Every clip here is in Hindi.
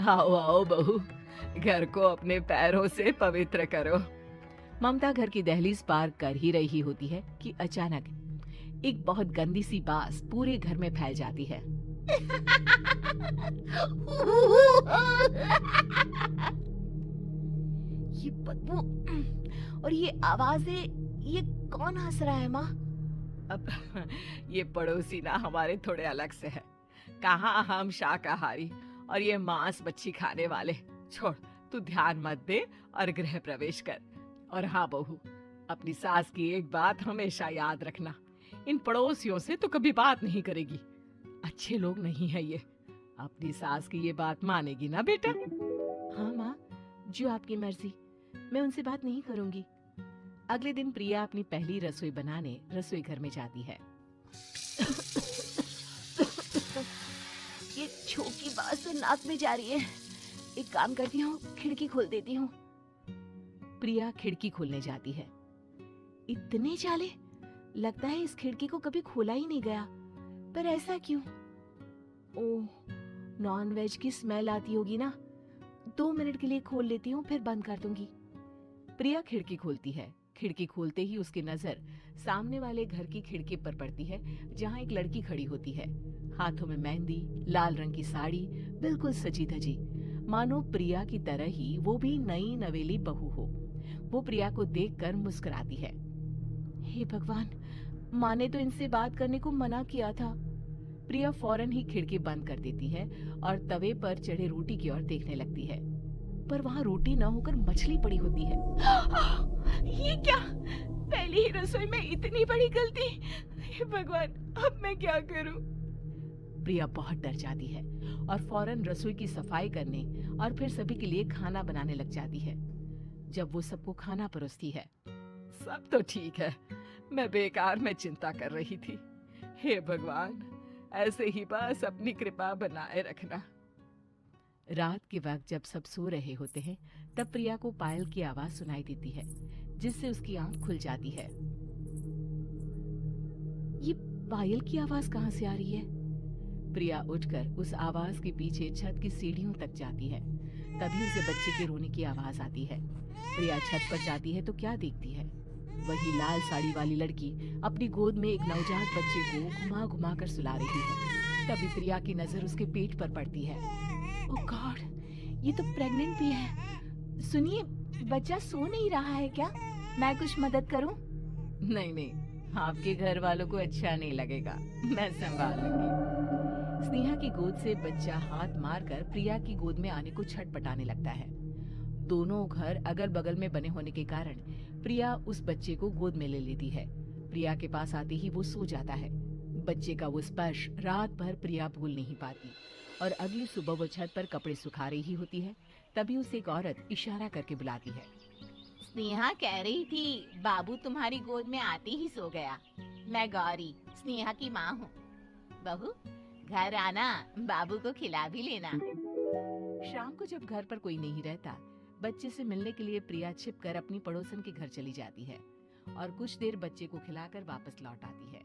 आओ आओ बहू, घर को अपने पैरों से पवित्र करो। ममता घर की दहलीज पार कर ही रही होती है कि अचानक एक बहुत गंदी सी बास पूरे घर में फैल जाती है। ये बदबू और ये आवाजें, ये कौन हंस रहा है माँ? अब ये पड़ोसी ना हमारे थोड़े अलग से है। कहाँ हम शाकाहारी और ये मांस मच्छी खाने वाले। छोड़, तू ध्यान मत दे और गृह प्रवेश कर। और हाँ बहू, अपनी सास की एक बात हमेशा याद रखना, इन पड़ोसियों से तो कभी बात नहीं करेगी। अच्छे लोग नहीं है ये। अपनी सास की ये बात मानेगी ना बेटा? हाँ माँ, जो आपकी मर्जी, मैं उनसे बात नहीं करूंगी। अगले दिन प्रिया अपनी पहली रसोई बनाने रसोई घर में जाती है। ये छोकी बात तो नाक में जा रही है। एक काम करती हूँ, खिड़की खोल देती हूँ। प्रिया खिड़की खोलने जाती है। इतने जाले, लगता है इस खिड़की को कभी खोला ही नहीं गया। पर ऐसा क्यों? ओह, नॉन वेज की स्मेल आती होगी ना। 2 मिनट के लिए खोल लेती हूँ, फिर बंद कर दूंगी। प्रिया खिड़की खोलती है। खिड़की खोलते ही उसकी नजर सामने वाले घर की खिड़की पर पड़ती है, जहाँ एक लड़की खड़ी होती है। हाथों में मेहंदी, लाल रंग की साड़ी, बिल्कुल सजी धजी, मानो प्रिया की तरह ही वो भी नई नवेली बहू हो। वो प्रिया को देखकर मुस्कुराती है। हे भगवान, माँ ने तो इनसे बात करने को मना किया था। प्रिया फौरन ही खिड़की बंद कर देती है और तवे पर चढ़े रोटी की ओर देखने लगती है। पर वहाँ रोटी न होकर मछली पड़ी होती है। ये क्या? पहली ही रसोई में इतनी बड़ी गलती। हे भगवान, अब मैं क्या करूं? प्रिया बहुत डर जाती है और फौरन रसोई की सफाई करने और फिर सभी के लिए खाना बनाने लग जाती है। जब वो सबको खाना परोसती है, सब तो ठीक है, मैं बेकार में चिंता कर रही थी। हे भगवान, ऐसे ही बस अपनी कृपा बनाए रखना। रात के वक्त जब सब सो रहे होते हैं, तब प्रिया को पायल की आवाज सुनाई देती है, जिससे उसकी आंख खुल जाती है। ये पायल की आवाज कहाँ से आ रही है? प्रिया उठकर उस आवाज के पीछे छत की सीढ़ियों तक जाती है। तभी उसे बच्चे के रोने की आवाज आती है। प्रिया छत पर जाती है तो क्या देखती है? वही लाल साड़ी वाली लड़की अपनी गोद में एक नवजात बच्चे को घुमा घुमा कर सुला रही है। तभी प्रिया की नजर उसके पेट पर पड़ती है। ओह गॉड, ये तो प्रेग्नेंट भी है। सुनिए, बच्चा सो नहीं रहा है क्या? मैं कुछ मदद करूं? नहीं नहीं, आपके घर वालों को अच्छा नहीं लगेगा, मैं संभाल लूंगी। स्नेहा की गोद से बच्चा हाथ मारकर प्रिया की गोद में आने को छटपटाने लगता है। दोनों घर अगल बगल में बने होने के कारण प्रिया उस बच्चे को गोद में ले लेती है। प्रिया के पास आते ही वो सो जाता है। बच्चे का वो स्पर्श रात भर प्रिया भूल नहीं पाती और अगली सुबह वो छत पर कपड़े सुखा रही होती है। तभी उसे एक औरत इशारा करके बुलाती है। स्नेहा कह रही थी बाबू तुम्हारी गोद में आते ही सो गया। मैं गौरी, स्नेहा की माँ हूँ। बहू, घर आना, बाबू को खिला भी लेना। शाम को जब घर पर कोई नहीं रहता, बच्चे से मिलने के लिए प्रिया छिपकर अपनी पड़ोसन के घर चली जाती है और कुछ देर बच्चे को खिलाकर वापस लौट आती है।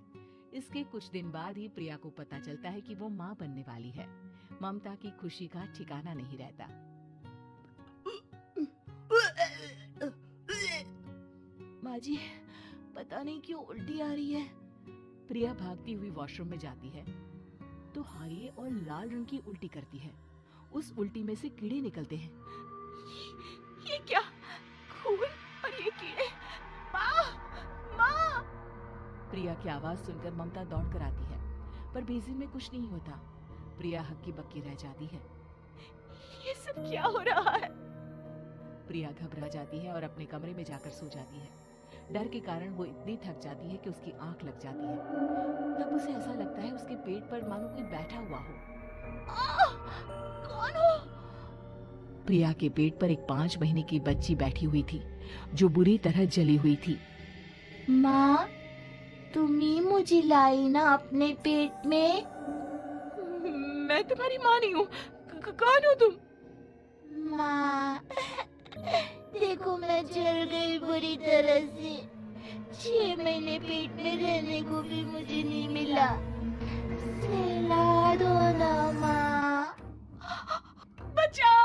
इसके कुछ दिन बाद ही प्रिया को पता चलता है कि वो माँ बनने वाली है। ममता की खुशी का ठिकाना नहीं रहता। माँ जी, पता नहीं क्यों उल्टी आ रही है। प्रिया भागती हुई वॉशरूम में जाती है तो हरे और लाल रंग की उल्टी करती है। उस उल्टी में से कीड़े निकलते हैं। ये क्या? खून और ये कीड़े! माँ! माँ! प्रिया की आवाज सुनकर ममता दौड़ कर आती है, पर बेसिन में कुछ नहीं होता। प्रिया हक्की बक्की रह जाती है। ये सब क्या हो रहा है? प्रिया घबरा जाती है और अपने कमरे में जाकर सो जाती है। डर के कारण वो इतनी थक जाती है कि उसकी आंख लग जाती है। तब उसे ऐसा लगता है उसके पेट पर मानो कोई बैठा हुआ हो। कौन हो? प्रिया के पेट पर एक 5 महीने की बच्ची बैठी हुई थी, जो बुरी तरह जली हुई थी। माँ, तुम ही मुझे लाई ना अपने पेट में? मैं तुम्हारी माँ नहीं हूँ। कौन हो तुम? माँ, देखो मैं जल गई बुरी तरह से। 6 महीने पेट में रहने को भी मुझे नहीं मिला। सिला दो ना माँ। बचाओ!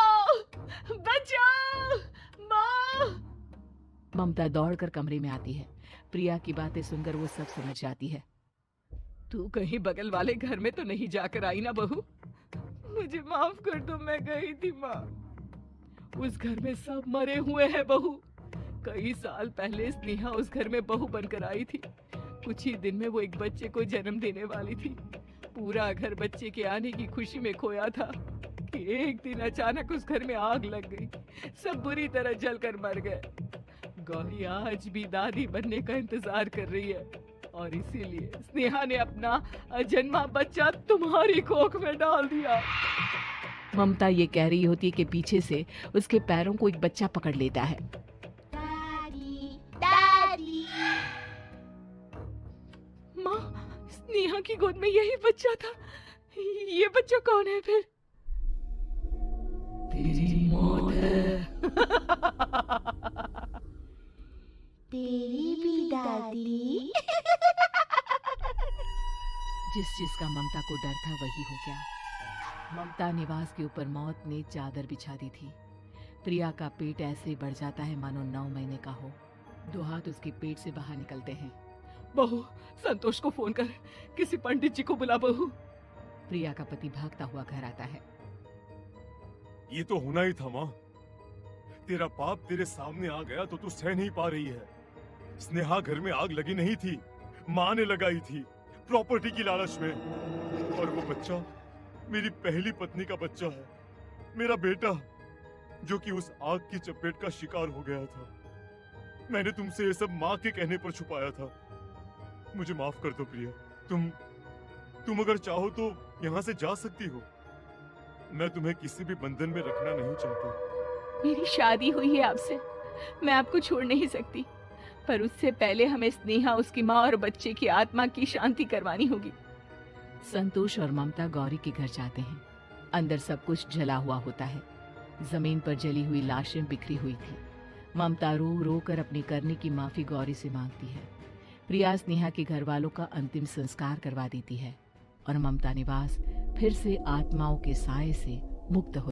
ममता दौड़कर कमरे में आती है। प्रिया की बातें सुनकर वो सब समझ जाती है। तू कहीं बगल वाले घर में तो नहीं जाकर आई ना बहू? मुझे माफ कर दो, मैं गई थी माँ। उस घर में सब मरे हुए हैं बहू। कई साल पहले स्नेहा उस घर में बहू बनकर आई थी। कुछ ही दिन में वो एक बच्चे को जन्म देने वाली थी। पूरा घर बच्चे के आने की खुशी में खोया था कि एक दिन अचानक उस घर में आग लग गई। सब बुरी तरह जलकर मर गए। गौरी आज भी दादी बनने का इंतजार कर रही है और इसीलिए स्नेहा ने अपना अजन्मा बच्चा तुम्हारी कोख में डाल दिया। ममता ये कह रही होती है कि पीछे से उसके पैरों को एक बच्चा पकड़ लेता है। दादी, दादी। माँ, स्नेहा की गोद में यही बच्चा था। ये बच्चा कौन है फिर? तेरी मौत है। तेरी भी दादी। जिस चीज का ममता को डर था वही हो गया। ममता निवास के ऊपर मौत ने चादर बिछा दी थी। प्रिया का पेट ऐसे बढ़ जाता है मानो 9 महीने का हो। 2 हाथ उसके पेट से बाहर निकलते हैं। बहू, संतोष को फोन कर, किसी पंडित जी को बुला बहू। प्रिया का पति भागता हुआ घर आता है। ये तो होना ही था माँ। तेरा बाप तेरे सामने आ गया तो तू सह नहीं पा रही है। स्नेहा घर में आग लगी नहीं थी, माँ ने लगाई थी, प्रॉपर्टी की लालच में। और वो बच्चा मेरी पहली पत्नी का बच्चा है, मेरा बेटा, जो कि उस आग की चपेट का शिकार हो गया था। मैंने तुमसे ये सब माँ के कहने पर छुपाया था। मुझे माफ कर दो प्रिया। तुम अगर चाहो तो यहाँ से जा सकती हो। मैं तुम्हें किसी भी बंधन में रखना नहीं चाहता। मेरी शादी हुई है आपसे, मैं आपको छोड़ नहीं सकती, पर उससे पहले हमें स्नेहा, उसकी माँ और बच्चे की आत्मा की शांति करवानी होगी। संतोष और ममता गौरी के घर जाते हैं। अंदर सब कुछ जला हुआ होता है। जमीन पर जली हुई लाशें बिखरी हुई थी। ममता रो रो कर अपने करने की माफी गौरी से मांगती है। प्रिया स्नेहा के घर वालों का अंतिम संस्कार करवा देती है और ममता निवास फिर से आत्माओं के साए से मुक्त हो